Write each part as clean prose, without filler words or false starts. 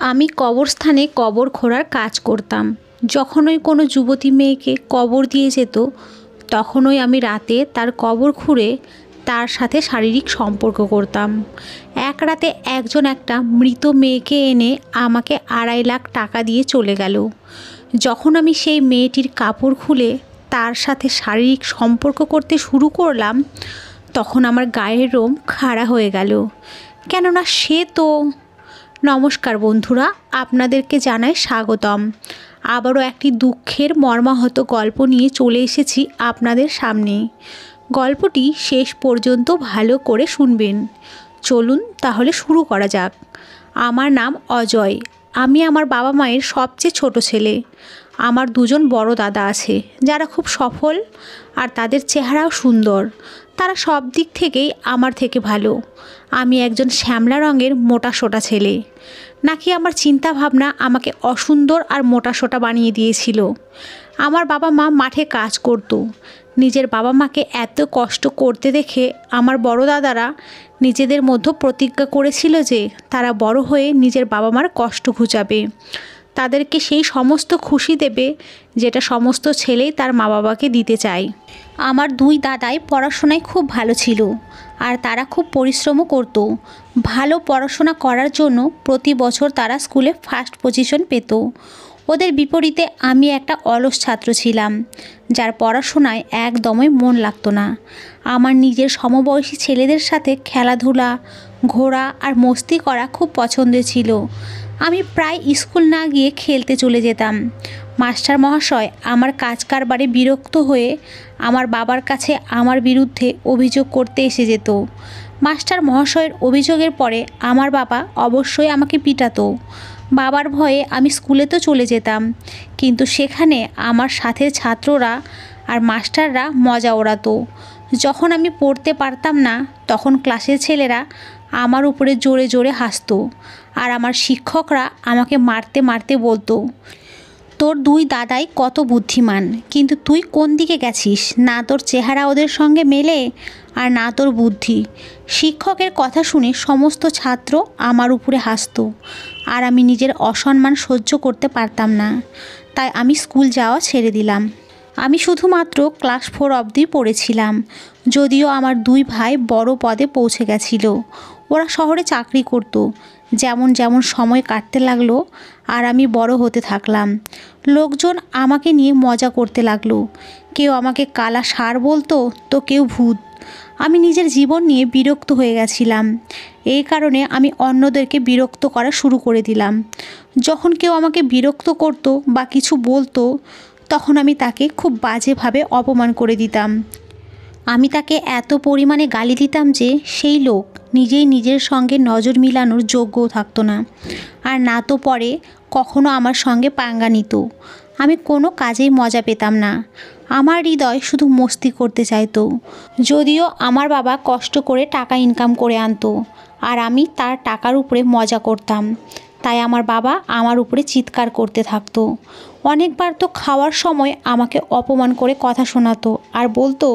আমি কবরস্থানে কবর খোঁড়ার কাজ করতাম। যখন ওই কোনো যুবতী মেয়েকে কবর দিয়ে যেত, তখনই আমি রাতে তার কবর খুঁড়ে তার সাথে শারীরিক সম্পর্ক করতাম। এক রাতে একজন একটা মৃত মেয়েকে এনে আমাকে 2.5 লাখ টাকা দিয়ে চলে গেল। যখন আমি সেই মেয়েটির কাপড় খুলে তার সাথে শারীরিক সম্পর্ক করতে শুরু করলাম, তখন আমার গায়ের লোম খাড়া হয়ে গেল, কেননা সে তো... নমস্কার বন্ধুরা, আপনাদেরকে জানাই স্বাগতম। আবারও একটি দুঃখের মর্মাহত গল্প নিয়ে চলে এসেছি আপনাদের সামনে। গল্পটি শেষ পর্যন্ত ভালো করে শুনবেন। চলুন তাহলে শুরু করা যাক। আমার নাম অজয়। আমি আমার বাবা মায়ের সবচেয়ে ছোট ছেলে। আমার 2জন বড় দাদা আছে, যারা খুব সফল আর তাদের চেহারাও সুন্দর। তারা সব দিক থেকেই আমার থেকে ভালো। আমি একজন শ্যামলা রঙের মোটাসোটা ছেলে। নাকি আমার চিন্তা ভাবনা আমাকে অসুন্দর আর মোটাসোটা বানিয়ে দিয়েছিল। আমার বাবা মা মাঠে কাজ করত। নিজের বাবা মাকে এত কষ্ট করতে দেখে আমার বড় দাদারা নিজেদের মধ্যে প্রতিজ্ঞা করেছিল যে তারা বড় হয়ে নিজের বাবা মার কষ্ট ঘুচাবে, তাদেরকে সেই সমস্ত খুশি দেবে যেটা সমস্ত ছেলেই তার মা বাবাকে দিতে চায়। আমার 2 দাদাই পড়াশোনায় খুব ভালো ছিল, আর তারা খুব পরিশ্রমও করত। ভালো পড়াশোনা করার জন্য প্রতি বছর তারা স্কুলে ফার্স্ট পজিশন পেত। ওদের বিপরীতে আমি একটা অলস ছাত্র ছিলাম, যার পড়াশোনায় একদমই মন লাগতো না। আমার নিজের সমবয়সী ছেলেদের সাথে খেলাধুলা, ঘোরা আর মস্তি করা খুব পছন্দের ছিল। আমি প্রায় স্কুল না গিয়ে খেলতে চলে যেতাম। মাস্টার মহাশয় আমার কাজ কারবারে বিরক্ত হয়ে আমার বাবার কাছে আমার বিরুদ্ধে অভিযোগ করতে এসে যেত। মাস্টার মহাশয়ের অভিযোগের পরে আমার বাবা অবশ্যই আমাকে পিটাতো। বাবার ভয়ে আমি স্কুলে তো চলে যেতাম, কিন্তু সেখানে আমার সাথের ছাত্ররা আর মাস্টাররা মজা ওড়াতো। যখন আমি পড়তে পারতাম না, তখন ক্লাসের ছেলেরা আমার উপরে জোরে জোরে হাসতো, আর আমার শিক্ষকরা আমাকে মারতে মারতে বলতো, তোর 2 দাদাই কত বুদ্ধিমান, কিন্তু তুই কোন দিকে গেছিস? না তোর চেহারা ওদের সঙ্গে মেলে, আর না তোর বুদ্ধি। শিক্ষকের কথা শুনে সমস্ত ছাত্র আমার উপরে হাসতো, আর আমি নিজের অসম্মান সহ্য করতে পারতাম না। তাই আমি স্কুল যাওয়া ছেড়ে দিলাম। আমি শুধুমাত্র ক্লাস 4 অবধি পড়েছিলাম, যদিও আমার 2 ভাই বড় পদে পৌঁছে গেছিল। ওরা শহরে চাকরি করত। যেমন যেমন সময় কাটতে লাগলো আর আমি বড় হতে থাকলাম, লোকজন আমাকে নিয়ে মজা করতে লাগলো। কেউ আমাকে কালা ষাঁড় বলতো, তো কেউ ভূত। আমি নিজের জীবন নিয়ে বিরক্ত হয়ে গেছিলাম। এই কারণে আমি অন্যদেরকে বিরক্ত করা শুরু করে দিলাম। যখন কেউ আমাকে বিরক্ত করতো বা কিছু বলতো, তখন আমি তাকে খুব বাজেভাবে অপমান করে দিতাম। আমি তাকে এত পরিমাণে গালি দিতাম যে সেই লোক নিজেই নিজের সঙ্গে নজর মিলানোর যোগ্যও থাকতো না, আর না তো পরে কখনো আমার সঙ্গে পাঙ্গা নিত। আমি কোনো কাজেই মজা পেতাম না। আমার হৃদয় শুধু মস্তি করতে চাইতো। যদিও আমার বাবা কষ্ট করে টাকা ইনকাম করে আনতো, আর আমি তার টাকার উপরে মজা করতাম, তাই আমার বাবা আমার উপরে চিৎকার করতে থাকতো। অনেকবার তো খাওয়ার সময় আমাকে অপমান করে কথা শোনাতো আর বলতো,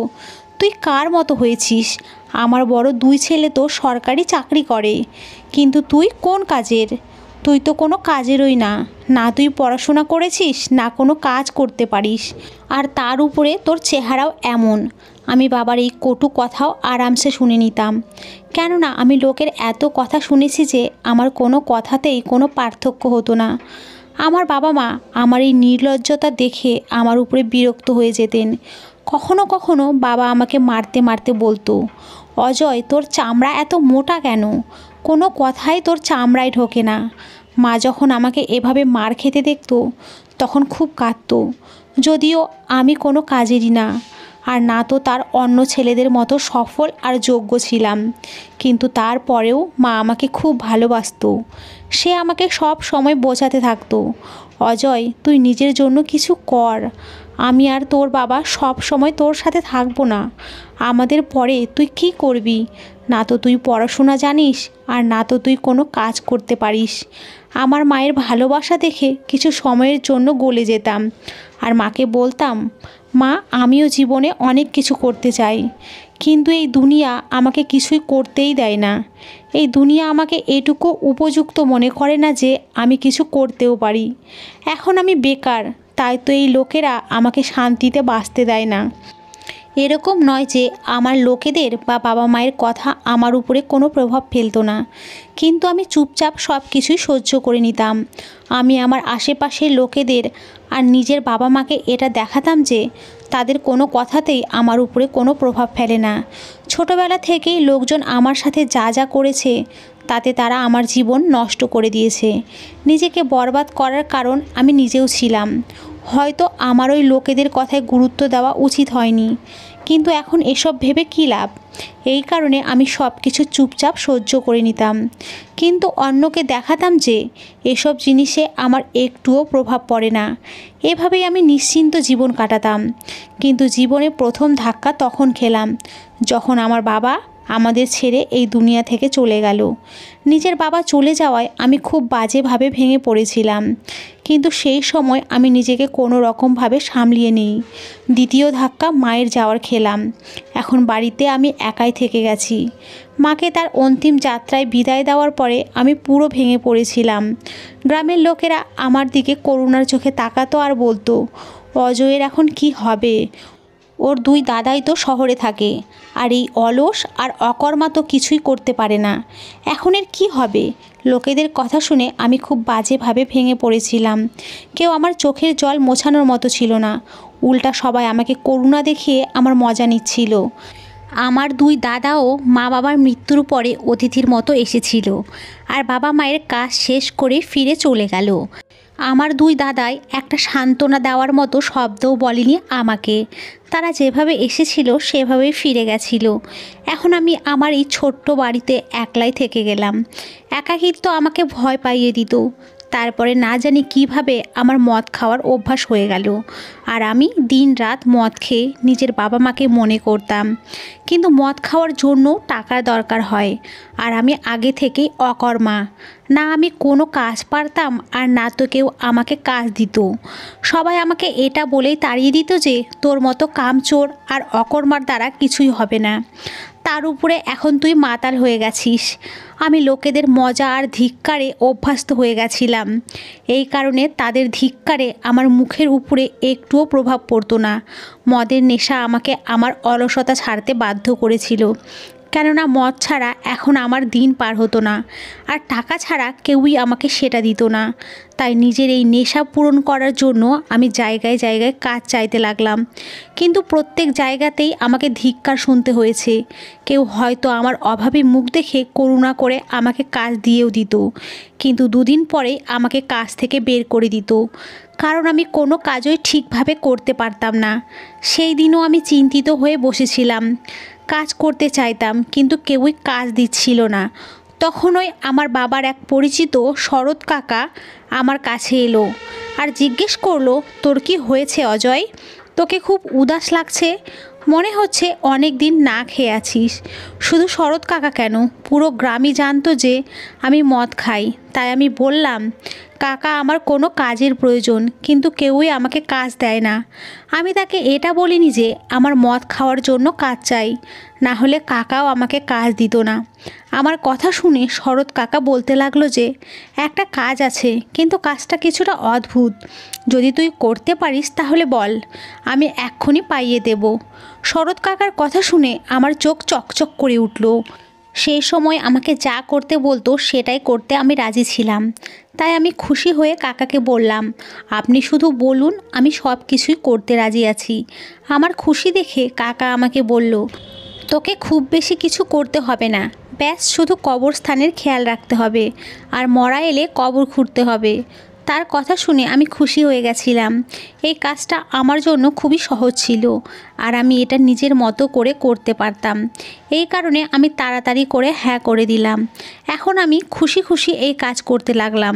তুই কার মতো হয়েছিস? আমার বড় 2 ছেলে তো সরকারি চাকরি করে, কিন্তু তুই কোন কাজের? তুই তো কোনো কাজেরই না, না তুই পড়াশোনা করেছিস, না কোনো কাজ করতে পারিস, আর তার উপরে তোর চেহারাও এমন। আমি বাবার এই কটু কথাও আরামসে শুনে নিতাম, কেননা আমি লোকের এত কথা শুনেছি যে আমার কোনো কথাতেই কোনো পার্থক্য হতো না। আমার বাবা মা আমার এই নির্লজ্জতা দেখে আমার উপরে বিরক্ত হয়ে যেতেন। কখনো কখনো বাবা আমাকে মারতে মারতে বলতো, অজয় তোর চামড়া এত মোটা কেন? কোনো কথাই তোর চামড়ায় ঢোকে না। মা যখন আমাকে এভাবে মার খেতে দেখতো, তখন খুব কাঁদতো। যদিও আমি কোনো কাজেরই না, আর না তো তার অন্য ছেলেদের মতো সফল আর যোগ্য ছিলাম, কিন্তু তারপরেও মা আমাকে খুব ভালোবাসতো। সে আমাকে সব সময় বোঝাতে থাকতো, অজয় তুই নিজের জন্য কিছু কর। আমি আর তোর বাবা সব সময় তোর সাথে থাকবো না। আমাদের পরে তুই কি করবি? না তো তুই পড়াশোনা জানিস, আর না তো তুই কোনো কাজ করতে পারিস। আমার মায়ের ভালোবাসা দেখে কিছু সময়ের জন্য গলে যেতাম, আর মাকে বলতাম, মা, আমিও জীবনে অনেক কিছু করতে চাই, কিন্তু এই দুনিয়া আমাকে কিছুই করতেই দেয় না। এই দুনিয়া আমাকে এটুকু উপযুক্ত মনে করে না যে আমি কিছু করতেও পারি। এখন আমি বেকার, তাই তো এই লোকেরা আমাকে শান্তিতে বাঁচতে দেয় না। এরকম নয় যে আমার লোকেদের বা বাবা মায়ের কথা আমার উপরে কোনো প্রভাব ফেলতো না, কিন্তু আমি চুপচাপ সব কিছুই সহ্য করে নিতাম। আমি আমার আশেপাশের লোকেদের আর নিজের বাবা মাকে এটা দেখাতাম যে তাদের কোনো কথাতেই আমার উপরে কোনো প্রভাব ফেলে না। ছোটোবেলা থেকেই লোকজন আমার সাথে যা যা করেছে তাতে তারা আমার জীবন নষ্ট করে দিয়েছে। নিজেকে বরবাদ করার কারণ আমি নিজেও ছিলাম। হয়তো আমার ওই লোকেদের কথায় গুরুত্ব দেওয়া উচিত হয়নি, কিন্তু এখন এসব ভেবে কী লাভ? এই কারণে আমি সব কিছু চুপচাপ সহ্য করে নিতাম, কিন্তু অন্যকে দেখাতাম যে এসব জিনিসে আমার একটুও প্রভাব পড়ে না। এভাবেই আমি নিশ্চিন্ত জীবন কাটাতাম। কিন্তু জীবনে প্রথম ধাক্কা তখন খেলাম যখন আমার বাবা আমাদের ছেড়ে এই দুনিয়া থেকে চলে গেল। নিজের বাবা চলে যাওয়ায় আমি খুব বাজেভাবে ভেঙে পড়েছিলাম, কিন্তু সেই সময় আমি নিজেকে কোনো রকমভাবে সামলিয়ে নিই। দ্বিতীয় ধাক্কা মায়ের যাওয়ার খেলাম। এখন বাড়িতে আমি একাই থেকে গেছি। মাকে তার অন্তিম যাত্রায় বিদায় দেওয়ার পরে আমি পুরো ভেঙে পড়েছিলাম। গ্রামের লোকেরা আমার দিকে করুণার চোখে তাকাতো আর বলতো, অজয়ের এখন কি হবে? ওর দুই দাদাই তো শহরে থাকে, আর এই অলস আর অকর্মা তো কিছুই করতে পারে না। এখন এর কী হবে? লোকেদের কথা শুনে আমি খুব বাজেভাবে ভেঙে পড়েছিলাম। কেউ আমার চোখের জল মোছানোর মতো ছিল না। উল্টা সবাই আমাকে করুণা দেখিয়ে আমার মজা নিচ্ছিল। আমার দুই দাদাও মা বাবার মৃত্যুর পরে অতিথির মতো এসেছিল, আর বাবা মায়ের কাজ শেষ করে ফিরে চলে গেল। আমার দুই দাদাই একটা সান্ত্বনা দেওয়ার মতো শব্দও বলেনি আমাকে। তারা যেভাবে এসেছিল সেভাবেই ফিরে গেছিল। এখন আমি আমার এই ছোট্ট বাড়িতে একলাই থেকে গেলাম। একাকিত্ব আমাকে ভয় পাইয়ে দিত। তারপরে না জানি কিভাবে আমার মদ খাওয়ার অভ্যাস হয়ে গেল, আর আমি দিনরাত মদ খেয়ে নিজের বাবা মাকে মনে করতাম। কিন্তু মদ খাওয়ার জন্য টাকার দরকার হয়, আর আমি আগে থেকেই অকর্মা। না আমি কোনো কাজ পারতাম, আর না তো কেউ আমাকে কাজ দিত। সবাই আমাকে এটা বলেই তাড়িয়ে দিত যে তোর মতো কামচোর আর অকর্মার দ্বারা কিছুই হবে না। তার উপরে এখন তুই মাতাল হয়ে গেছিস। আমি লোকেদের মজা আর ধিক্কারে অভ্যস্ত হয়ে গেছিলাম। এই কারণে তাদের ধিক্কারে আমার মুখের উপরে একটুও প্রভাব পড়তো না। মদের নেশা আমাকে আমার অলসতা ছাড়তে বাধ্য করেছিল, কেননা মদ ছাড়া এখন আমার দিন পার হতো না, আর টাকা ছাড়া কেউই আমাকে সেটা দিত না। তাই নিজের এই নেশা পূরণ করার জন্য আমি জায়গায় জায়গায় কাজ চাইতে লাগলাম, কিন্তু প্রত্যেক জায়গাতেই আমাকে ধিক্কার শুনতে হয়েছে। কেউ হয়তো আমার অভাবী মুখ দেখে করুণা করে আমাকে কাজ দিয়েও দিত, কিন্তু দুদিন পরেই আমাকে কাজ থেকে বের করে দিত, কারণ আমি কোনো কাজই ঠিকভাবে করতে পারতাম না। সেই দিনও আমি চিন্তিত হয়ে বসেছিলাম। কাজ করতে চাইতাম, কিন্তু কেউই কাজ দিচ্ছিল না। তখনই আমার বাবার এক পরিচিত শরৎ কাকা আমার কাছে এলো আর জিজ্ঞেস করলো, তোর কি হয়েছে অজয়? তোকে খুব উদাস লাগছে, মনে হচ্ছে অনেক দিন না খেয়ে আছিস। শুধু শরৎ কাকা কেন, পুরো গ্রামই জানতো যে আমি মদ খাই। তাই আমি বললাম, কাকা আমার কোনো কাজের প্রয়োজন, কিন্তু কেউই আমাকে কাজ দেয় না। আমি তাকে এটা বলিনি যে আমার মদ খাওয়ার জন্য কাজ চাই, না হলে কাকাও আমাকে কাজ দিত না। আমার কথা শুনে শরৎ কাকা বলতে লাগলো যে একটা কাজ আছে, কিন্তু কাজটা কিছুটা অদ্ভুত। যদি তুই করতে পারিস তাহলে বল, আমি এক্ষুনি পাইয়ে দেব। শরৎ কাকার কথা শুনে আমার চোখ চকচক করে উঠল। সেই সময় আমাকে যা করতে বলতো সেটাই করতে আমি রাজি ছিলাম। তাই আমি খুশি হয়ে কাকাকে বললাম, আপনি শুধু বলুন, আমি সব কিছুই করতে রাজি আছি। আমার খুশি দেখে কাকা আমাকে বলল, তোকে খুব বেশি কিছু করতে হবে না, ব্যাস শুধু কবরস্থানের খেয়াল রাখতে হবে, আর মরা এলে কবর খুঁড়তে হবে। তার কথা শুনে আমি খুশি হয়ে গেছিলাম। এই কাজটা আমার জন্য খুবই সহজ ছিল, আর আমি এটা নিজের মতো করে করতে পারতাম। এই কারণে আমি তাড়াতাড়ি করে হ্যাঁ করে দিলাম। এখন আমি খুশি খুশি এই কাজ করতে লাগলাম।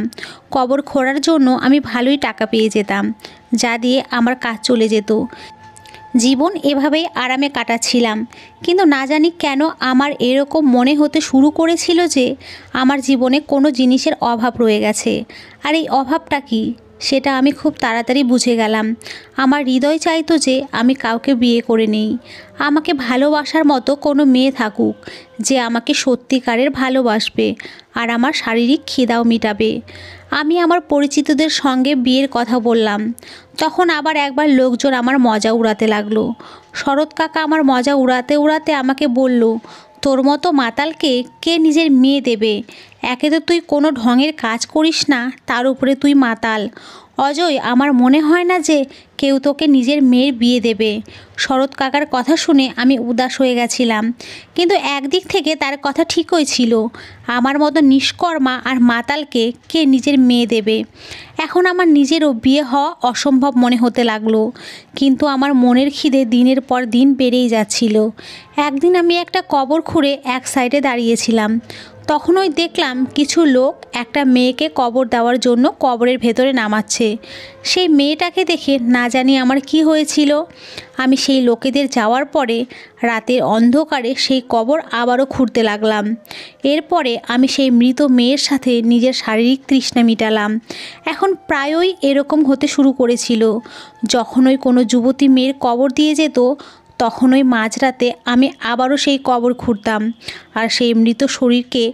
কবর খোঁড়ার জন্য আমি ভালোই টাকা পেয়ে যেতাম, যা দিয়ে আমার কাজ চলে যেত। জীবন এভাবেই আরামে কাটাচ্ছিলাম, কিন্তু না জানি কেন আমার এরকম মনে হতে শুরু করেছিল যে আমার জীবনে কোনো জিনিসের অভাব রয়ে গেছে। আর এই অভাবটা কি? সেটা আমি খুব তাড়াতাড়ি বুঝে গেলাম। আমার হৃদয় চাইতো যে আমি কাউকে বিয়ে করে নেই। আমাকে ভালোবাসার মতো কোনো মেয়ে থাকুক, যে আমাকে সত্যিকারের ভালোবাসবে আর আমার শারীরিক খিদাও মেটাবে। আমি আমার পরিচিতদের সঙ্গে বিয়ের কথা বললাম। তখন আবার একবার লোকজন আমার মজা উড়াতে লাগলো। শরৎ কাকা আমার মজা উড়াতে উড়াতে আমাকে বলল, তোর মতো মাতালকে কে নিজের মেয়ে দেবে? একে তো তুই কোনো ঢঙের কাজ করিস না, তার উপরে তুই মাতাল। অজয়, আমার মনে হয় না যে কেউ তোকে নিজের মেয়ের বিয়ে দেবে। শরৎ কাকার কথা শুনে আমি উদাস হয়ে গেছিলাম, কিন্তু একদিক থেকে তার কথা ঠিকই ছিল। আমার মতো নিষ্কর্মা আর মাতালকে কে নিজের মেয়ে দেবে? এখন আমার নিজেরও বিয়ে হওয়া অসম্ভব মনে হতে লাগলো, কিন্তু আমার মনের খিদে দিনের পর দিন বেড়েই যাচ্ছিল। একদিন আমি একটা কবর খুঁড়ে এক সাইডে দাঁড়িয়েছিলাম। তখনই দেখলাম কিছু লোক একটা মেয়েকে কবর দেওয়ার জন্য কবরের ভেতরে নামাচ্ছে। সেই মেয়েটাকে দেখে না জানি আমার কি হয়েছিল। আমি সেই লোকেদের যাওয়ার পরে রাতের অন্ধকারে সেই কবর আবারও খুঁড়তে লাগলাম। এরপরে আমি সেই মৃত মেয়ের সাথে নিজের শারীরিক তৃষ্ণা মিটালাম। এখন প্রায়ই এরকম হতে শুরু করেছিল। যখনই কোনো যুবতী মেয়ের কবর দিয়ে যেত, তখনই মাঝরাতে আমি আবারও সেই কবর খুঁড়তাম আর সেই মৃত শরীরকে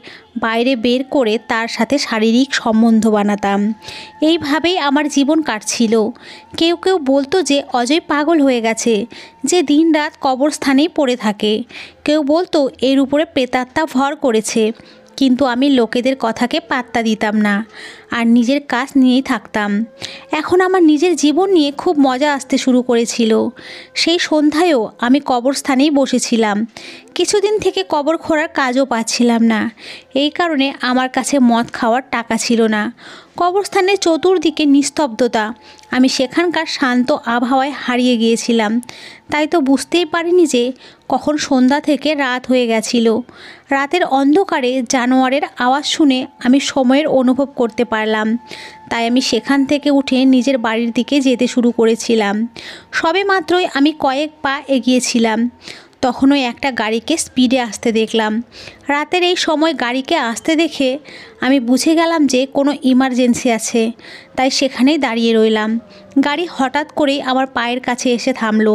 বাইরে বের করে তার সাথে শারীরিক সম্বন্ধ বানাতাম। এইভাবেই আমার জীবন কাটছিল। কেউ কেউ বলতো যে অজয় পাগল হয়ে গেছে, যে দিনরাত কবরস্থানেই পড়ে থাকে। কেউ বলতো এর উপরে প্রেতাত্মা ভর করেছে। কিন্তু আমি লোকেদের কথাকে পাত্তা দিতাম না আর নিজের কাজ নিয়েই থাকতাম। এখন আমার নিজের জীবন নিয়ে খুব মজা আসতে শুরু করেছিল। সেই সন্ধ্যায়ও আমি কবরস্থানেই বসেছিলাম। কিছুদিন থেকে কবর খোঁড়ার কাজও পাচ্ছিলাম না। এই কারণে আমার কাছে মদ খাওয়ার টাকা ছিল না। কবরস্থানের চতুর্দিকে নিস্তব্ধতা। আমি সেখানকার শান্ত আবহাওয়ায় হারিয়ে গিয়েছিলাম। তাই তো বুঝতেই পারিনি যে কখন সন্ধ্যা থেকে রাত হয়ে গেছিল। রাতের অন্ধকারে জানোয়ারের আওয়াজ শুনে আমি সময়ের অনুভব করতে পারলাম। তাই আমি সেখান থেকে উঠে নিজের বাড়ির দিকে যেতে শুরু করেছিলাম। সবে মাত্রই আমি কয়েক পা এগিয়েছিলাম, তখনই একটা গাড়িকে স্পিডে আসতে দেখলাম। রাতের এই সময় গাড়িকে আসতে দেখে আমি বুঝে গেলাম যে কোনো ইমার্জেন্সি আছে, তাই সেখানেই দাঁড়িয়ে রইলাম। গাড়ি হঠাৎ করেই আমার পায়ের কাছে এসে থামলো।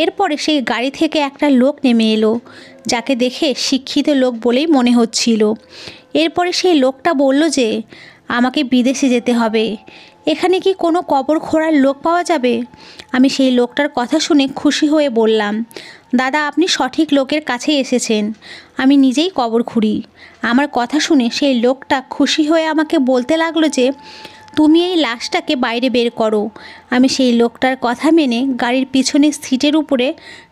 এরপরে সেই গাড়ি থেকে একটা লোক নেমে এলো, যাকে দেখে শিক্ষিত লোক বলেই মনে হচ্ছিল। এরপরে সেই লোকটা বলল যে আমাকে বিদেশে যেতে হবে। এখানে কি কোনো কবর খোঁড়ার লোক পাওয়া যাবে? আমি সেই লোকটার কথা শুনে খুশি হয়ে বললাম, দাদা, আপনি সঠিক লোকের কাছে এসেছেন। আমি নিজেই কবর খুঁড়ি। আমার কথা শুনে সেই লোকটা খুশি হয়ে আমাকে বলতে লাগলো যে তুমি এই লাশটাকে বাইরে বের করো। আমি সেই লোকটার কথা মেনে গাড়ির পিছনের সিটের উপরে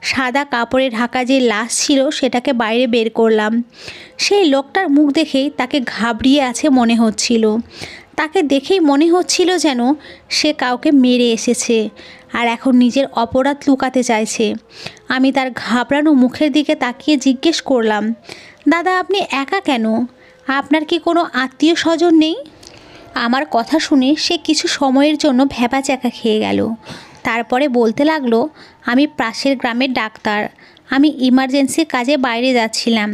সাদা কাপড়ে ঢাকা যে লাশ ছিল সেটাকে বাইরে বের করলাম। সেই লোকটার মুখ দেখেই তাকে ঘাবড়িয়ে আছে মনে হচ্ছিল। তাকে দেখেই মনে হচ্ছিল যেন সে কাউকে মেরে এসেছে আর এখন নিজের অপরাধ লুকাতে চাইছে। আমি তার ঘাবড়ানো মুখের দিকে তাকিয়ে জিজ্ঞেস করলাম, দাদা, আপনি একা কেন? আপনার কি কোনো আত্মীয় স্বজন নেই? আমার কথা শুনে সে কিছু সময়ের জন্য ভ্যাবাচ্যাকা খেয়ে গেল। তারপরে বলতে লাগলো, আমি পাশের গ্রামের ডাক্তার। আমি ইমার্জেন্সি কাজে বাইরে যাচ্ছিলাম,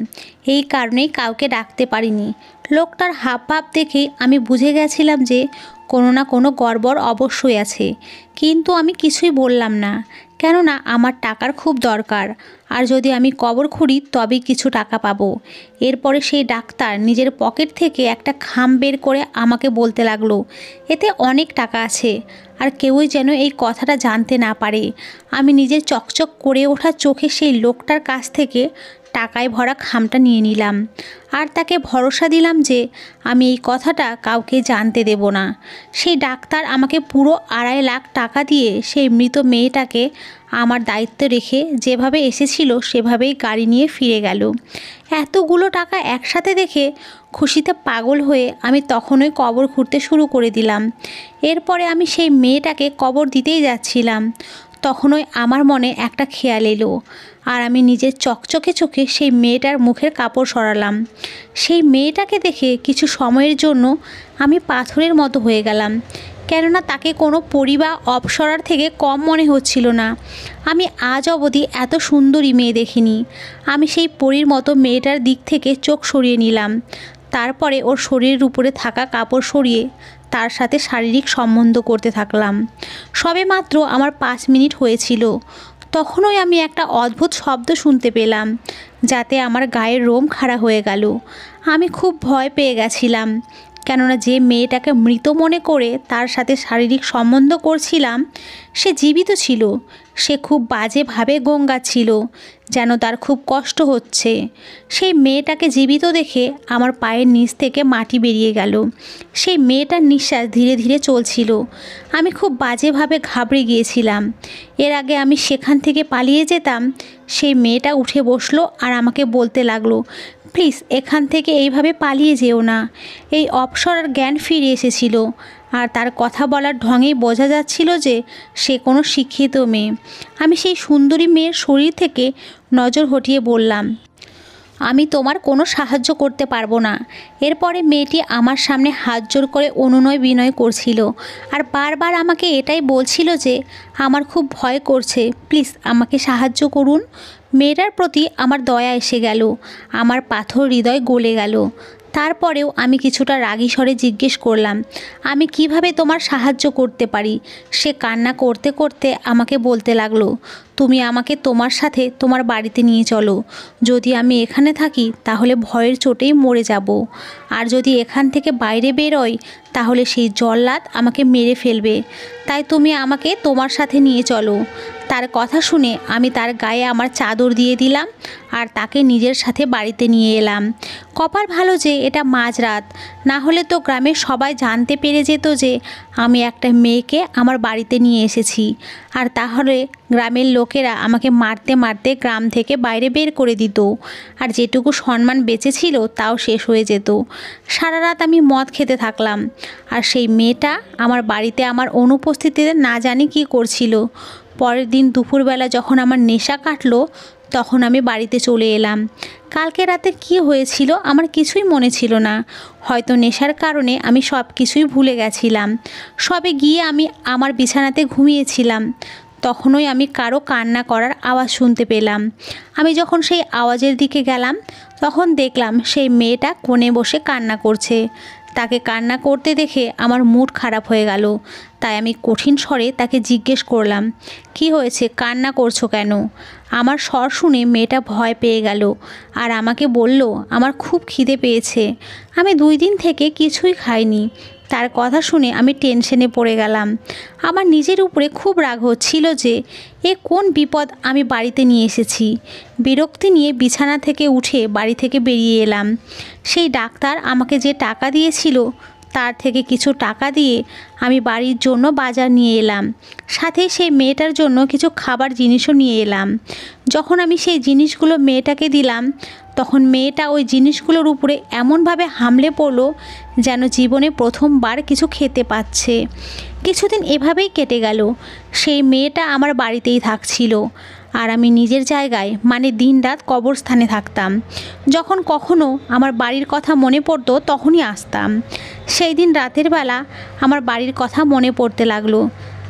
এই কারণেই কাউকে ডাকতে পারিনি। লোকটার হাবভাব দেখেই আমি বুঝে গেছিলাম যে কোনো না কোনো গড়বড় অবশ্যই আছে, কিন্তু আমি কিছুই বললাম না, কেননা আমার টাকার খুব দরকার, আর যদি আমি কবর খুঁড়ি তবেই কিছু টাকা পাবো। এরপরে সেই ডাক্তার নিজের পকেট থেকে একটা খাম বের করে আমাকে বলতে লাগলো, এতে অনেক টাকা আছে, আর কেউই যেন এই কথাটা জানতে না পারে। আমি নিজের চকচক করে ওঠা চোখে সেই লোকটার কাছ থেকে টাকায় ভরা খামটা নিয়ে নিলাম আর তাকে ভরসা দিলাম যে আমি এই কথাটা কাউকে জানতে দেব না। সেই ডাক্তার আমাকে পুরো 2.5 লাখ টাকা দিয়ে সেই মৃত মেয়েটাকে আমার দায়িত্বে রেখে যেভাবে এসেছিল সেভাবেই গাড়ি নিয়ে ফিরে গেল। এতগুলো টাকা একসাথে দেখে খুশিতে পাগল হয়ে আমি তখনই কবর খুঁড়তে শুরু করে দিলাম। এরপরে আমি সেই মেয়েটাকে কবর দিতেই যাচ্ছিলাম, তখনই আমার মনে একটা খেয়াল এলো আর আমি নিজের চকচকে চোখে সেই মেয়েটার মুখের কাপড় সরালাম। সেই মেয়েটাকে দেখে কিছু সময়ের জন্য আমি পাথরের মতো হয়ে গেলাম, কেননা তাকে কোনো পরি বা অপ্সরার থেকে কম মনে হচ্ছিল না। আমি আজ অবধি এত সুন্দরী মেয়ে দেখিনি। আমি সেই পরীর মতো মেয়েটার দিক থেকে চোখ সরিয়ে নিলাম। তারপরে ওর শরীরের উপরে থাকা কাপড় সরিয়ে তার সাথে শারীরিক সম্বন্ধ করতে থাকলাম। সবেমাত্র আমার 5 মিনিট হয়েছিল, তখনই আমি একটা অদ্ভুত শব্দ শুনতে পেলাম, যাতে আমার গায়ের লোম খাড়া হয়ে গেল। আমি খুব ভয় পেয়ে গেছিলাম, কেননা যে মেয়েটাকে মৃত মনে করে তার সাথে শারীরিক সম্বন্ধ করছিলাম সে জীবিত ছিল। সে খুব বাজেভাবে গোঙাচ্ছিল, যেন তার খুব কষ্ট হচ্ছে। সেই মেয়েটাকে জীবিত দেখে আমার পায়ের নিচ থেকে মাটি বেরিয়ে গেল। সেই মেয়েটার নিঃশ্বাস ধীরে ধীরে চলছিল। আমি খুব বাজেভাবে ঘাবড়ে গিয়েছিলাম। এর আগে আমি সেখান থেকে পালিয়ে যেতাম, সেই মেয়েটা উঠে বসলো আর আমাকে বলতে লাগলো, প্লিজ এখান থেকে এইভাবে পালিয়ে যেও না। এই অপসরার জ্ঞান ফিরে এসেছিল, আর তার কথা বলার ঢঙেই বোঝা যাচ্ছিল যে সে কোনো শিক্ষিত মেয়ে। আমি সেই সুন্দরী মেয়ের শরীর থেকে নজর হটিয়ে বললাম, আমি তোমার কোনো সাহায্য করতে পারবো না। এরপরে মেয়েটি আমার সামনে হাত জোড় করে অনুনয় বিনয় করছিল, আর বারবার আমাকে এটাই বলছিল যে আমার খুব ভয় করছে, প্লিজ আমাকে সাহায্য করুন। মেয়েটার প্রতি আমার দয়া এসে গেল, আমার পাথর হৃদয় গলে গেল। তারপরেও আমি কিছুটা রাগী স্বরে জিজ্ঞেস করলাম, আমি কিভাবে তোমার সাহায্য করতে পারি? সে কান্না করতে করতে আমাকে বলতে লাগলো, তুমি আমাকে তোমার সাথে তোমার বাড়িতে নিয়ে চলো। যদি আমি এখানে থাকি তাহলে ভয়ের চোটেই মরে যাব, আর যদি এখান থেকে বাইরে বেরোই তাহলে সেই জল্লাদ আমাকে মেরে ফেলবে। তাই তুমি আমাকে তোমার সাথে নিয়ে চলো। তার কথা শুনে আমি তার গায়ে আমার চাদর দিয়ে দিলাম আর তাকে নিজের সাথে বাড়িতে নিয়ে এলাম। কপাল ভালো যে এটা মাঝরাত, না হলে তো গ্রামের সবাই জানতে পেরে যেত যে আমি একটা মেয়েকে আমার বাড়িতে নিয়ে এসেছি, আর তাহলে গ্রামের লোকেরা আমাকে মারতে মারতে গ্রাম থেকে বাইরে বের করে দিত, আর যেটুকু সম্মান বেঁচে ছিল তাও শেষ হয়ে যেত। সারা রাত আমি মদ খেতে থাকলাম, আর সেই মেয়েটা আমার বাড়িতে আমার অনুপস্থিতিতে না জানি কী করছিল। পরের দিন দুপুরবেলা যখন আমার নেশা কাটলো তখন আমি বাড়িতে চলে এলাম। কালকে রাতে কি হয়েছিল আমার কিছুই মনে ছিল না। হয়তো নেশার কারণে আমি সব কিছুই ভুলে গেছিলাম। সবে গিয়ে আমি আমার বিছানাতে ঘুমিয়েছিলাম, তখনই আমি কারো কান্না করার আওয়াজ শুনতে পেলাম। আমি যখন সেই আওয়াজের দিকে গেলাম তখন দেখলাম সেই মেয়েটা কোণে বসে কান্না করছে। তাকে কান্না করতে দেখে আমার মুড খারাপ হয়ে গেল। তাই আমি কঠিন স্বরে তাকে জিজ্ঞেস করলাম, কি হয়েছে, কান্না করছো কেন? আমার স্বর শুনে মেয়েটা ভয় পেয়ে গেল আর আমাকে বলল, আমার খুব খিদে পেয়েছে, আমি 2 দিন থেকে কিছুই খাইনি। তার কথা শুনে আমি টেনশনে পড়ে গেলাম। আমার নিজের উপরে খুব রাগ হচ্ছিল যে এ কোন বিপদ আমি বাড়িতে নিয়ে এসেছি। বিরক্তি নিয়ে বিছানা থেকে উঠে বাড়ি থেকে বেরিয়ে এলাম। সেই ডাক্তার আমাকে যে টাকা দিয়েছিল তার থেকে কিছু টাকা দিয়ে আমি বাড়ির জন্য বাজার নিয়ে এলাম, সাথে সেই মেয়েটার জন্য কিছু খাবার জিনিসও নিয়ে এলাম। যখন আমি সেই জিনিসগুলো মেয়েটাকে দিলাম তখন মেয়েটা ওই জিনিসগুলোর উপরে এমনভাবে হামলে পড়লো যেন জীবনে প্রথমবার কিছু খেতে পাচ্ছে। কিছুদিন এভাবেই কেটে গেল। সেই মেয়েটা আমার বাড়িতেই থাকছিল, আর আমি নিজের জায়গায় মানে দিনরাত কবরস্থানে থাকতাম। যখন কখনো আমার বাড়ির কথা মনে পড়তো তখনই আসতাম। সেই দিন রাতের বেলা আমার বাড়ির কথা মনে পড়তে লাগলো,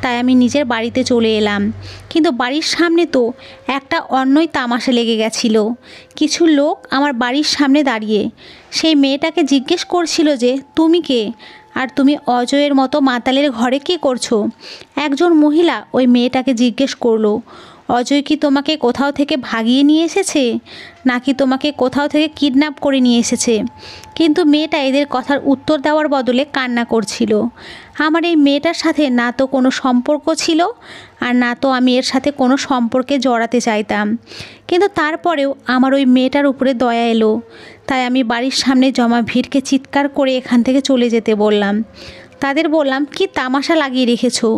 তাই আমি নিজের বাড়িতে চলে এলাম। কিন্তু বাড়ির সামনে তো একটা অন্যই তামাশা লেগে গেছিল। কিছু লোক আমার বাড়ির সামনে দাঁড়িয়ে সেই মেয়েটাকে জিজ্ঞেস করছিল যে তুমি কে, আর তুমি অজয়ের মতো মাতালের ঘরে কী করছো? একজন মহিলা ওই মেয়েটাকে জিজ্ঞেস করলো, অজয় কি তোমাকে কোথাও থেকে ভাগিয়ে নিয়ে এসেছে, নাকি তোমাকে কোথাও থেকে কিডন্যাপ করে নিয়ে এসেছে? কিন্তু মেয়েটা এদের কথার উত্তর দেওয়ার বদলে কান্না করছিল। আমার এই মেয়েটার সাথে না তো কোনো সম্পর্ক ছিল, আর না তো আমি এর সাথে কোনো সম্পর্কে জড়াতে চাইতাম। কিন্তু তারপরেও আমার ওই মেয়েটার উপরে দয়া এলো, তাই আমি বাড়ির সামনে জমা ভিড়কে চিৎকার করে এখান থেকে চলে যেতে বললাম। তাদের বললাম, কি তামাশা লাগিয়ে রেখেছো?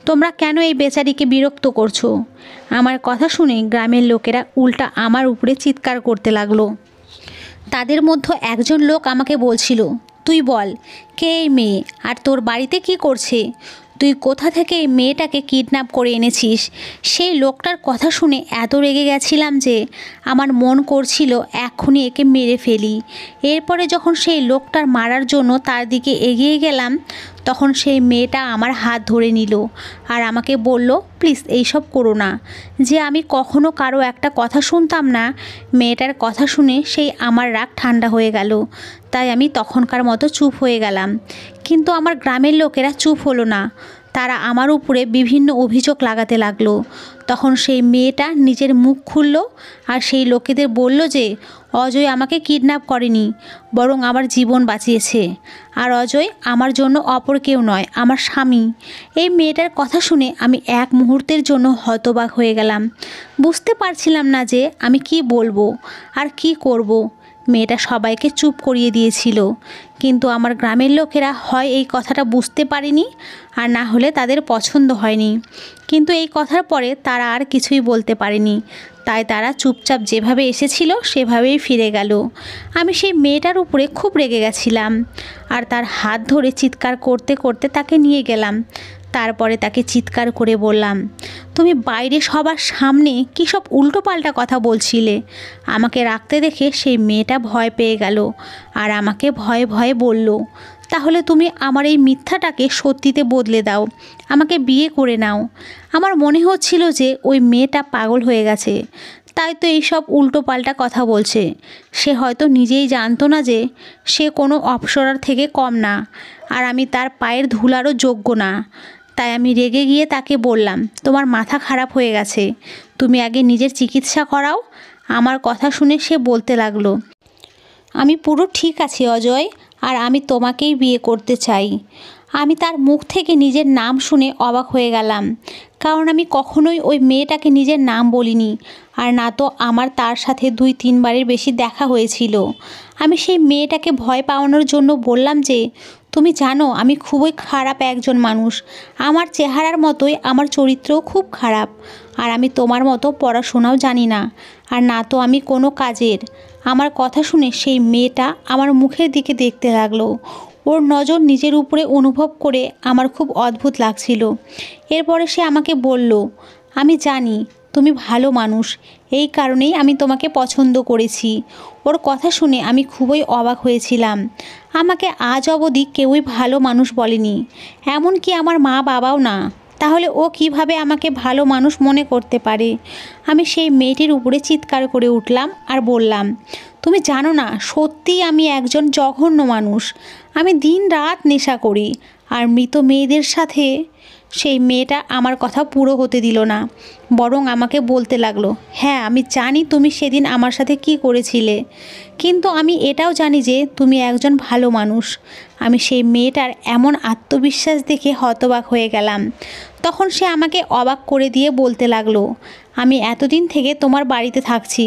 তোমরা কেন এই বেচারিকে বিরক্ত করছো? আমার কথা শুনে গ্রামের লোকেরা উল্টা আমার উপরে চিৎকার করতে লাগলো। তাদের মধ্যে একজন লোক আমাকে বলছিল, তুই বল, কে এই মেয়ে আর তোর বাড়িতে কি করছে? তুই কোথা থেকে এই মেয়েটাকে কিডন্যাপ করে এনেছিস? সেই লোকটার কথা শুনে এত রেগে গেছিলাম যে আমার মন করছিল এক্ষুনি একে মেরে ফেলি। এরপরে যখন সেই লোকটার মারার জন্য তার দিকে এগিয়ে গেলাম তখন সেই মেয়েটা আমার হাত ধরে নিল আর আমাকে বলল, প্লিজ এইসব করো না। যে আমি কখনো কারো একটা কথা শুনতাম না, মেয়েটার কথা শুনে সেই আমার রাগ ঠান্ডা হয়ে গেল। তাই আমি তখনকার মতো চুপ হয়ে গেলাম। কিন্তু আমার গ্রামের লোকেরা চুপ হলো না, তারা আমার উপরে বিভিন্ন অভিযোগ লাগাতে লাগলো। তখন সেই মেয়েটা নিজের মুখ খুলল আর সেই লোকেদের বলল যে অজয় আমাকে কিডন্যাপ করেনি, বরং আমার জীবন বাঁচিয়েছে। আর অজয় আমার জন্য অপর কেউ নয়, আমার স্বামী। এই মেয়েটার কথা শুনে আমি এক মুহূর্তের জন্য হতবাক হয়ে গেলাম। বুঝতে পারছিলাম না যে আমি কি বলবো আর কি করব। মেয়েটা সবাইকে চুপ করিয়ে দিয়েছিল, কিন্তু আমার গ্রামের লোকেরা হয় এই কথাটা বুঝতে পারেনি, আর না হলে তাদের পছন্দ হয়নি। কিন্তু এই কথার পরে তারা আর কিছুই বলতে পারেনি, তাই তারা চুপচাপ যেভাবে এসেছিল সেভাবেই ফিরে গেল। আমি সেই মেয়েটার উপরে খুব রেগে গেছিলাম, আর তার হাত ধরে চিৎকার করতে করতে তাকে নিয়ে গেলাম। তারপরে তাকে চিৎকার করে বললাম, তুমি বাইরে সবার সামনে কী সব উল্টোপাল্টা কথা বলছিলে। আমাকে রাখতে দেখে সেই মেয়েটা ভয় পেয়ে গেল আর আমাকে ভয়ে ভয়ে বলল, তাহলে তুমি আমার এই মিথ্যাটাকে সত্যিতে বদলে দাও, আমাকে বিয়ে করে নাও। আমার মনে হচ্ছিল যে ওই মেয়েটা পাগল হয়ে গেছে, তাই তো এইসব উল্টোপাল্টা কথা বলছে। সে হয়তো নিজেই জানতো না যে সে কোনো অপ্সরার থেকে কম না, আর আমি তার পায়ের ধুলারও যোগ্য না। তাই আমি রেগে গিয়ে তাকে বললাম, তোমার মাথা খারাপ হয়ে গেছে, তুমি আগে নিজের চিকিৎসা করাও। আমার কথা শুনে সে বলতে লাগলো, আমি পুরো ঠিক আছি অজয়, আর আমি তোমাকেই বিয়ে করতে চাই। আমি তার মুখ থেকে নিজের নাম শুনে অবাক হয়ে গেলাম, কারণ আমি কখনোই ওই মেয়েটাকে নিজের নাম বলিনি, আর না তো আমার তার সাথে 2-3 বারের বেশি দেখা হয়েছিল। আমি সেই মেয়েটাকে ভয় পাওয়ানোর জন্য বললাম যে, তুমি জানো আমি খুবই খারাপ একজন মানুষ, আমার চেহারার মতোই আমার চরিত্রও খুব খারাপ, আর আমি তোমার মতো পড়াশোনাও জানি না, আর না তো আমি কোনো কাজের। আমার কথা শুনে সেই মেয়েটা আমার মুখের দিকে দেখতে লাগলো। ওর নজর নিজের উপরে অনুভব করে আমার খুব অদ্ভুত লাগছিল। এরপরে সে আমাকে বলল, আমি জানি তুমি ভালো মানুষ, এই কারণেই আমি তোমাকে পছন্দ করেছি। ওর কথা শুনে আমি খুবই অবাক হয়েছিলাম। আমাকে আজ অবধি কেউই ভালো মানুষ বলেনি, এমনকি আমার মা বাবাও না। তাহলে ও কিভাবে আমাকে ভালো মানুষ মনে করতে পারে? আমি সেই মেয়েটির উপরে চিৎকার করে উঠলাম আর বললাম, তুমি জানো না সত্যিই আমি একজন জঘন্য মানুষ। আমি দিন রাত নেশা করি আর মৃত মেয়েদের সাথে। সেই মেয়েটা আমার কথা পুরো হতে দিল না, বরং আমাকে বলতে লাগলো, হ্যাঁ আমি জানি তুমি সেদিন আমার সাথে কি করেছিলে, কিন্তু আমি এটাও জানি যে তুমি একজন ভালো মানুষ। আমি সেই মেয়েটার এমন আত্মবিশ্বাস দেখে হতবাক হয়ে গেলাম। তখন সে আমাকে অবাক করে দিয়ে বলতে লাগলো, আমি এতদিন থেকে তোমার বাড়িতে থাকছি,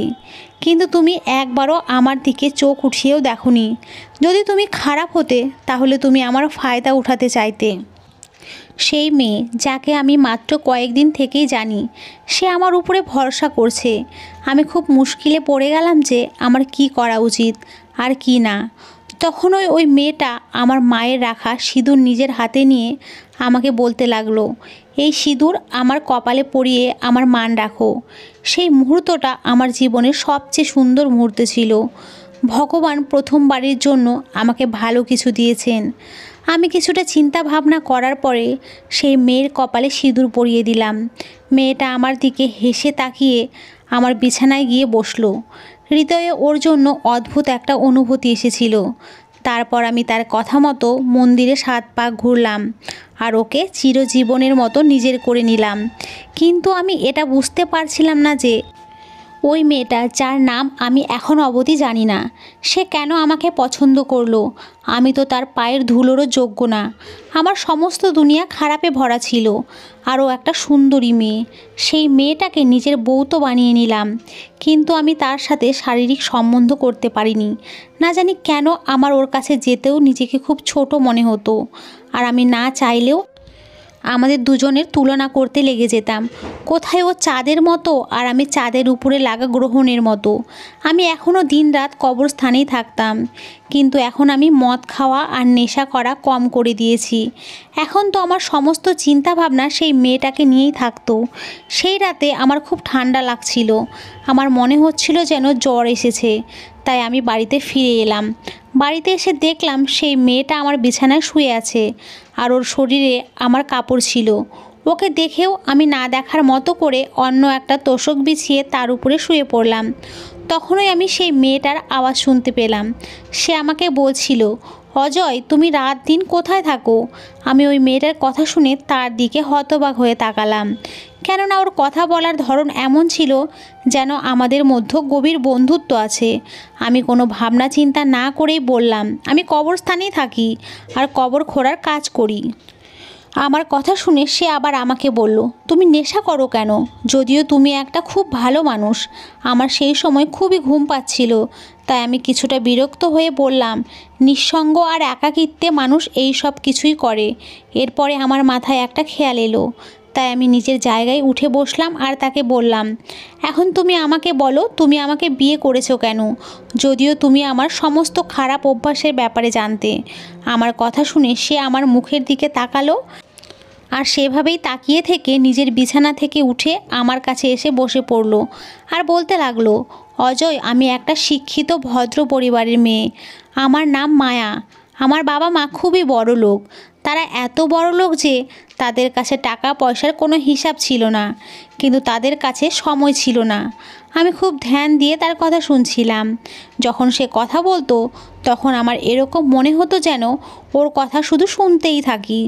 কিন্তু তুমি একবারও আমার দিকে চোখ উঠিয়েও দেখোনি। যদি তুমি খারাপ হতে তাহলে তুমি আমার ফায়দা উঠাতে চাইতে। সেই মেয়ে যাকে আমি মাত্র কয়েকদিন থেকেই জানি, সে আমার উপরে ভরসা করছে। আমি খুব মুশকিলে পড়ে গেলাম যে আমার কি করা উচিত আর কি না। তখন ওই মেয়েটা আমার মায়ের রাখা সিঁদুর নিজের হাতে নিয়ে আমাকে বলতে লাগলো, এই সিঁদুর আমার কপালে পরিয়ে আমার মান রাখো। সেই মুহূর্তটা আমার জীবনের সবচেয়ে সুন্দর মুহূর্ত ছিল। ভগবান প্রথমবারের জন্য আমাকে ভালো কিছু দিয়েছেন। আমি কিছুটা চিন্তা ভাবনা করার পরে সেই মেয়ের কপালে সিঁদুর পরিয়ে দিলাম। মেয়েটা আমার দিকে হেসে তাকিয়ে আমার বিছানায় গিয়ে বসলো। হৃদয়ে ওর জন্য অদ্ভুত একটা অনুভূতি এসেছিল। তারপর আমি তার কথা মতো মন্দিরে 7 পাক ঘুরলাম আর ওকে চিরজীবনের মতো নিজের করে নিলাম। কিন্তু আমি এটা বুঝতে পারছিলাম না যে ওই মেয়েটা, যার নাম আমি এখন অবধি জানি না, সে কেন আমাকে পছন্দ করলো। আমি তো তার পায়ের ধুলোরও যোগ্য না। আমার সমস্ত দুনিয়া খারাপে ভরা ছিল। আরও একটা সুন্দরী মেয়ে, সেই মেয়েটাকে নিজের বউ তো বানিয়ে নিলাম, কিন্তু আমি তার সাথে শারীরিক সম্বন্ধ করতে পারিনি। না জানি কেন আমার ওর কাছে যেতেও নিজেকে খুব ছোট মনে হতো, আর আমি না চাইলেও আমাদের দুজনের তুলনা করতে লেগে যেতাম। কোথায় ও চাঁদের মতো আর আমি চাঁদের উপরে লাগা গ্রহণের মতো। আমি এখনও দিনরাত কবরস্থানেই থাকতাম, কিন্তু এখন আমি মদ খাওয়া আর নেশা করা কম করে দিয়েছি। এখন তো আমার সমস্ত চিন্তা ভাবনা সেই মেয়েটাকে নিয়েই থাকতো। সেই রাতে আমার খুব ঠান্ডা লাগছিল, আমার মনে হচ্ছিল যেন জ্বর এসেছে। তাই আমি বাড়িতে ফিরে এলাম। বাড়িতে এসে দেখলাম সেই মেয়েটা আমার বিছানায় শুয়ে আছে, আর ওর শরীরে আমার কাপড় ছিল। ওকে দেখেও আমি না দেখার মতো করে অন্য একটা তোশক বিছিয়ে তার উপরে শুয়ে পড়লাম। তখনই আমি সেই মেয়েটার আওয়াজ শুনতে পেলাম। সে আমাকে বলছিল, অজয় তুমি রাত দিন কোথায় থাকো? আমি ওই মেয়েটার কথা শুনে তার দিকে হতবাক হয়ে তাকালাম, কেননা ওর কথা বলার ধরন এমন ছিল যেন আমাদের মধ্যে গভীর বন্ধুত্ব আছে। আমি কোনো ভাবনা চিন্তা না করেই বললাম, আমি কবরস্থানেই থাকি আর কবর খোঁড়ার কাজ করি। আমার কথা শুনে সে আবার আমাকে বলল, তুমি নেশা করো কেন? যদিও তুমি একটা খুব ভালো মানুষ। আমার সেই সময় খুবই ঘুম পাচ্ছিল, তাই আমি কিছুটা বিরক্ত হয়ে বললাম, নিঃসঙ্গ আর একাকিত্বে মানুষ এই সব কিছুই করে। এরপরে আমার মাথায় একটা খেয়াল এলো, তাই আমি নিজের জায়গায় উঠে বসলাম আর তাকে বললাম, এখন তুমি আমাকে বলো, তুমি আমাকে বিয়ে করেছো কেন? যদিও তুমি আমার সমস্ত খারাপ অভ্যাসের ব্যাপারে জানতে। আমার কথা শুনে সে আমার মুখের দিকে তাকালো আর সেভাবেই তাকিয়ে থেকে নিজের বিছানা থেকে উঠে আমার কাছে এসে বসে পড়ল আর বলতে লাগলো, অজয় আমি একটা শিক্ষিত ভদ্র পরিবারের মেয়ে। আমার নাম মায়া। আমার বাবা মা খুবই বড় লোক। তারা এত বড় লোক যে তাদের কাছে টাকা পয়সার কোনো হিসাব ছিল না, কিন্তু তাদের কাছে সময় ছিল না। আমি খুব ধ্যান দিয়ে তার কথা শুনছিলাম। যখন সে কথা বলতো তখন আমার এরকম মনে হতো যেন ওর কথা শুধু শুনতেই থাকি।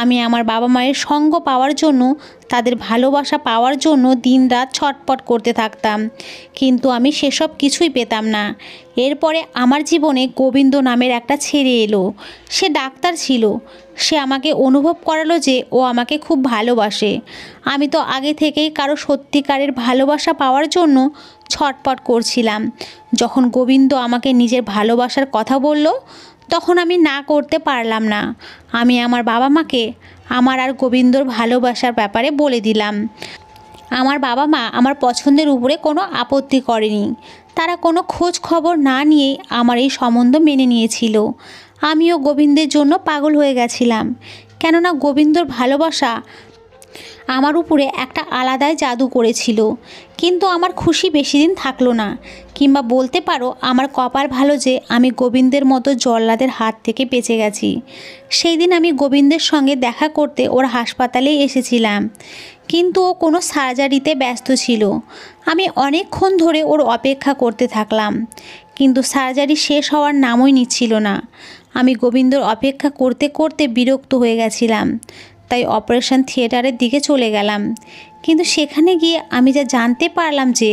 আমি আমার বাবা মায়ের সঙ্গ পাওয়ার জন্য, তাদের ভালোবাসা পাওয়ার জন্য দিনরাত ছটপট করতে থাকতাম, কিন্তু আমি সেসব কিছুই পেতাম না। এরপরে আমার জীবনে গোবিন্দ নামের একটা ছেলে এলো। সে ডাক্তার ছিল। সে আমাকে অনুভব করালো যে ও আমাকে খুব ভালোবাসে। আমি তো আগে থেকেই কারো সত্যিকারের ভালোবাসা পাওয়ার জন্য ছটপট করছিলাম। যখন গোবিন্দ আমাকে নিজের ভালোবাসার কথা বলল তখন আমি না করতে পারলাম না। আমি আমার বাবা মাকে আমার আর গোবিন্দর ভালোবাসার ব্যাপারে বলে দিলাম। আমার বাবা মা আমার পছন্দের উপরে কোনো আপত্তি করেনি। তারা কোনো খোঁজ খবর না নিয়েই আমার এই সম্বন্ধ মেনে নিয়েছিল। আমিও গোবিন্দের জন্য পাগল হয়ে গেছিলাম, কেননা গোবিন্দর ভালোবাসা আমার উপরে একটা আলাদাই জাদু করেছিল। কিন্তু আমার খুশি বেশি দিন থাকলো না, কিংবা বলতে পারো আমার কপাল ভালো যে আমি গোবিন্দের মতো জল্লাদের হাত থেকে বেঁচে গেছি। সেই দিন আমি গোবিন্দের সঙ্গে দেখা করতে ওর হাসপাতালেই এসেছিলাম, কিন্তু ও কোনো সার্জারিতে ব্যস্ত ছিল। আমি অনেকক্ষণ ধরে ওর অপেক্ষা করতে থাকলাম, কিন্তু সার্জারি শেষ হওয়ার নামই নিচ্ছিল না। আমি গোবিন্দর অপেক্ষা করতে করতে বিরক্ত হয়ে গেছিলাম, তাই অপারেশন থিয়েটারের দিকে চলে গেলাম। কিন্তু সেখানে গিয়ে আমি যা জানতে পারলাম যে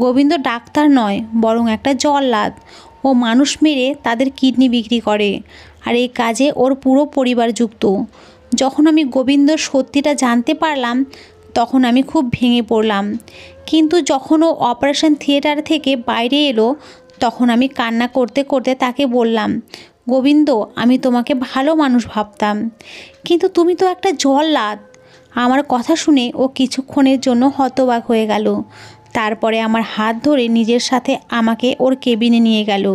গোবিন্দ ডাক্তার নয়, বরং একটা জল্লাদ। ও মানুষ মেরে তাদের কিডনি বিক্রি করে, আর এই কাজে ওর পুরো পরিবার যুক্ত। যখন আমি গোবিন্দর সত্যিটা জানতে পারলাম তখন আমি খুব ভেঙে পড়লাম। কিন্তু যখন ও অপারেশন থিয়েটার থেকে বাইরে এলো তখন আমি কান্না করতে করতে তাকে বললাম, গোবিন্দ আমি তোমাকে ভালো মানুষ ভাবতাম, কিন্তু তুমি তো একটা জল্লাদ। আমার কথা শুনে ও কিছুক্ষণের জন্য হতবাক হয়ে গেল। তারপরে আমার হাত ধরে নিজের সাথে আমাকে ওর কেবিনে নিয়ে গেল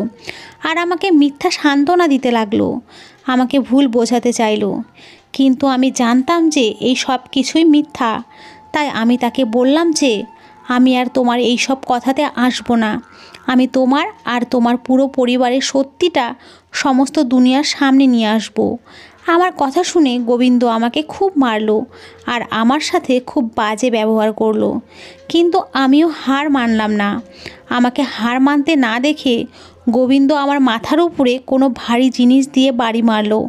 আর আমাকে মিথ্যা সান্ত্বনা দিতে লাগলো। আমাকে ভুল বোঝাতে চাইলো, কিন্তু আমি জানতাম যে এই সব কিছুই মিথ্যা। তাই আমি তাকে বললাম যে আমি আর তোমার এই সব কথাতে আসবো না। আমি তোমার আর তোমার পুরো পরিবারের সত্যিটা সমস্ত দুনিয়ার সামনে নিয়ে আসবো। আমার কথা শুনে গোবিন্দ আমাকে খুব মারলো আর আমার সাথে খুব বাজে ব্যবহার করলো, কিন্তু আমিও হার মানলাম না। আমাকে হার মানতে না দেখে গোবিন্দ আমার মাথার উপরে কোনো ভারী জিনিস দিয়ে বাড়ি মারলো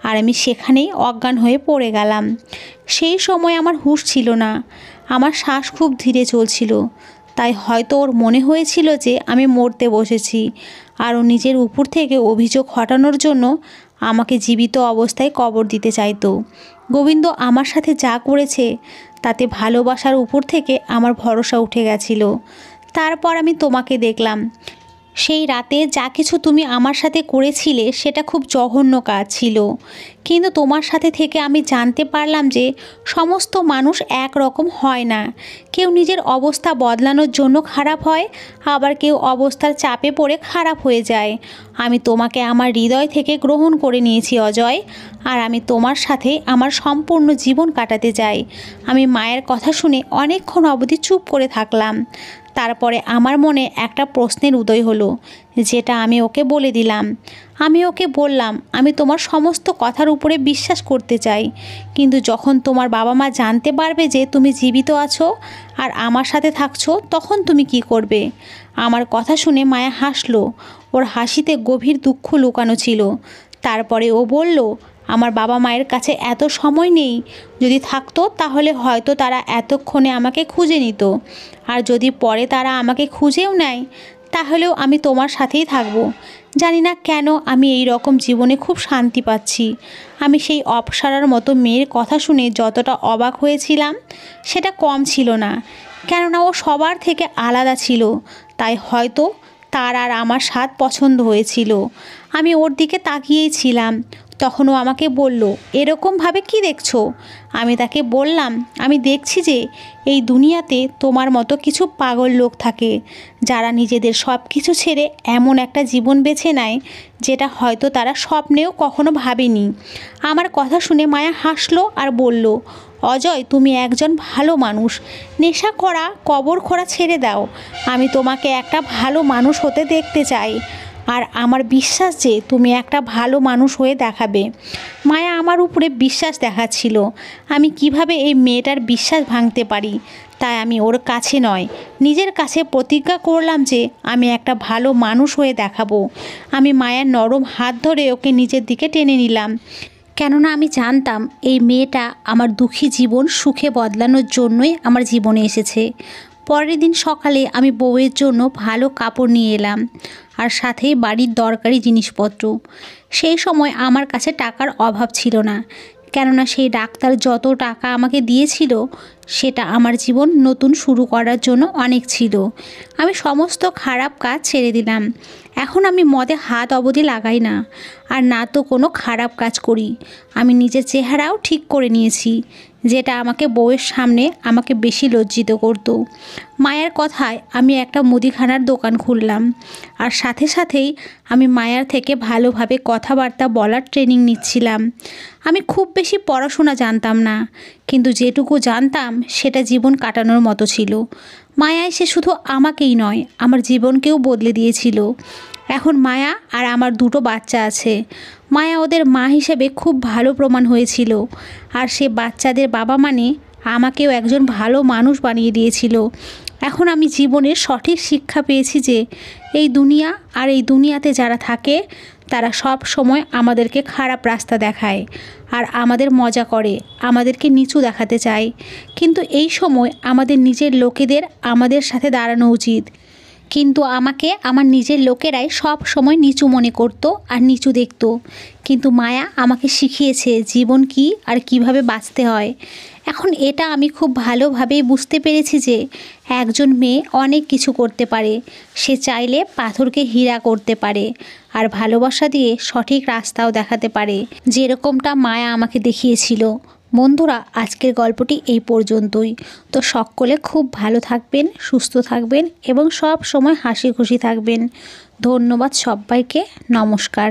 আর আমি সেখানেই অজ্ঞান হয়ে পড়ে গেলাম। সেই সময় আমার হুঁশ ছিল না, আমার শ্বাস খুব ধীরে চলছিল। তাই হয়তো ওর মনে হয়েছিল যে আমি মরতে বসেছি, আর ও নিজের উপর থেকে অভিযোগ হটানোর জন্য আমাকে জীবিত অবস্থায় কবর দিতে চাইতো। গোবিন্দ আমার সাথে যা করেছে তাতে ভালোবাসার উপর থেকে আমার ভরসা উঠে গেছিল। তারপর আমি তোমাকে দেখলাম। সেই রাতে যা কিছু তুমি আমার সাথে করেছিলে সেটা খুব জঘন্য কাজ ছিল, কিন্তু তোমার সাথে থেকে আমি জানতে পারলাম যে সমস্ত মানুষ একরকম হয় না। কেউ নিজের অবস্থা বদলানোর জন্য খারাপ হয়, আবার কেউ অবস্থার চাপে পড়ে খারাপ হয়ে যায়। আমি তোমাকে আমার হৃদয় থেকে গ্রহণ করে নিয়েছি অজয়, আর আমি তোমার সাথে আমার সম্পূর্ণ জীবন কাটাতে চাই। আমি মায়ের কথা শুনে অনেকক্ষণ অবধি চুপ করে থাকলাম। তারপরে আমার মনে একটা প্রশ্নের উদয় হলো, যেটা আমি ওকে বলে দিলাম। আমি ওকে বললাম, আমি তোমার সমস্ত কথার উপরে বিশ্বাস করতে চাই, কিন্তু যখন তোমার বাবা মা জানতে পারবে যে তুমি জীবিত আছো আর আমার সাথে থাকছো, তখন তুমি কি করবে? আমার কথা শুনে মায়া হাসলো। ওর হাসিতে গভীর দুঃখ লুকানো ছিল। তারপরে ও বলল, আমার বাবা মায়ের কাছে এত সময় নেই। যদি থাকতো তাহলে হয়তো তারা এতক্ষণে আমাকে খুঁজে নিত। আর যদি পরে তারা আমাকে খুঁজেও নেয়, তাহলেও আমি তোমার সাথেই থাকবো। জানি না কেন আমি এই রকম জীবনে খুব শান্তি পাচ্ছি। আমি সেই অপ্সরার মতো মেয়ের কথা শুনে যতটা অবাক হয়েছিলাম, সেটা কম ছিল না। কেননা ও সবার থেকে আলাদা ছিল, তাই হয়তো তার আর আমার স্বাদ পছন্দ হয়েছিল। আমি ওর দিকে তাকিয়েই ছিলাম। তখন ও আমাকে বলল, এরকমভাবে কি দেখছো? আমি তাকে বললাম, আমি দেখছি যে এই দুনিয়াতে তোমার মতো কিছু পাগল লোক থাকে, যারা নিজেদের সব কিছু ছেড়ে এমন একটা জীবন বেছে নেয় যেটা হয়তো তারা স্বপ্নেও কখনো ভাবেনি। আমার কথা শুনে মায়া হাসলো আর বলল, অজয়, তুমি একজন ভালো মানুষ। নেশা করা, কবর খোঁড়া ছেড়ে দাও। আমি তোমাকে একটা ভালো মানুষ হতে দেখতে চাই, আর আমার বিশ্বাস যে তুমি একটা ভালো মানুষ হয়ে দেখাবে। মায়া আমার উপরে বিশ্বাস দেখাচ্ছিল। আমি কিভাবে এই মেয়েটার বিশ্বাস ভাঙতে পারি? তাই আমি ওর কাছে নয়, নিজের কাছে প্রতিজ্ঞা করলাম যে আমি একটা ভালো মানুষ হয়ে দেখাবো। আমি মায়ার নরম হাত ধরে ওকে নিজের দিকে টেনে নিলাম, কেননা আমি জানতাম এই মেয়েটা আমার দুঃখী জীবন সুখে বদলানোর জন্যই আমার জীবনে এসেছে। পরের দিন সকালে আমি বউয়ের জন্য ভালো কাপড় নিয়ে এলাম, আর সাথেই বাড়ির দরকারি জিনিসপত্র। সেই সময় আমার কাছে টাকার অভাব ছিল না, কেননা সেই ডাক্তার যত টাকা আমাকে দিয়েছিল সেটা আমার জীবন নতুন শুরু করার জন্য অনেক ছিল। আমি সমস্ত খারাপ কাজ ছেড়ে দিলাম। এখন আমি মদে হাত অবধি লাগাই না, আর না তো কোনো খারাপ কাজ করি। আমি নিজের চেহারাও ঠিক করে নিয়েছি, যেটা আমাকে বউয়ের সামনে আমাকে বেশি লজ্জিত করত। মায়ের কথায় আমি একটা মুদিখানার দোকান খুললাম, আর সাথে সাথেই আমি মায়ের থেকে ভালোভাবে কথাবার্তা বলার ট্রেনিং নিচ্ছিলাম। আমি খুব বেশি পড়াশোনা জানতাম না, কিন্তু যেটুকু জানতাম সেটা জীবন কাটানোর মতো ছিল। মায়া এসে শুধু আমাকেই নয়, আমার জীবনকেও বদলে দিয়েছিল। এখন মায়া আর আমার দুটো বাচ্চা আছে। মায়া ওদের মা হিসেবে খুব ভালো প্রমাণ হয়েছিল, আর সে বাচ্চাদের বাবা মানে আমাকেও একজন ভালো মানুষ বানিয়ে দিয়েছিল। এখন আমি জীবনের সঠিক শিক্ষা পেয়েছি যে এই দুনিয়া আর এই দুনিয়াতে যারা থাকে তারা সব সময় আমাদেরকে খারাপ রাস্তা দেখায়, আর আমাদের মজা করে, আমাদেরকে নিচু দেখাতে চায়। কিন্তু এই সময় আমাদের নিজের লোকেদের আমাদের সাথে দাঁড়ানো উচিত। কিন্তু আমাকে আমার নিজের লোকেরাই সব সময় নিচু মনে করতো আর নিচু দেখতো। কিন্তু মায়া আমাকে শিখিয়েছে জীবন কী আর কিভাবে বাঁচতে হয়। এখন এটা আমি খুব ভালোভাবেই বুঝতে পেরেছি যে একজন মেয়ে অনেক কিছু করতে পারে। সে চাইলে পাথরকে হীরা করতে পারে, আর ভালোবাসা দিয়ে সঠিক রাস্তাও দেখাতে পারে, যেরকমটা মায়া আমাকে দেখিয়েছিল। বন্ধুরা, আজকের গল্পটি এই পর্যন্তই। তো সকলে খুব ভালো থাকবেন, সুস্থ থাকবেন এবং সব সময় হাসি খুশি থাকবেন। ধন্যবাদ সবাইকে। নমস্কার।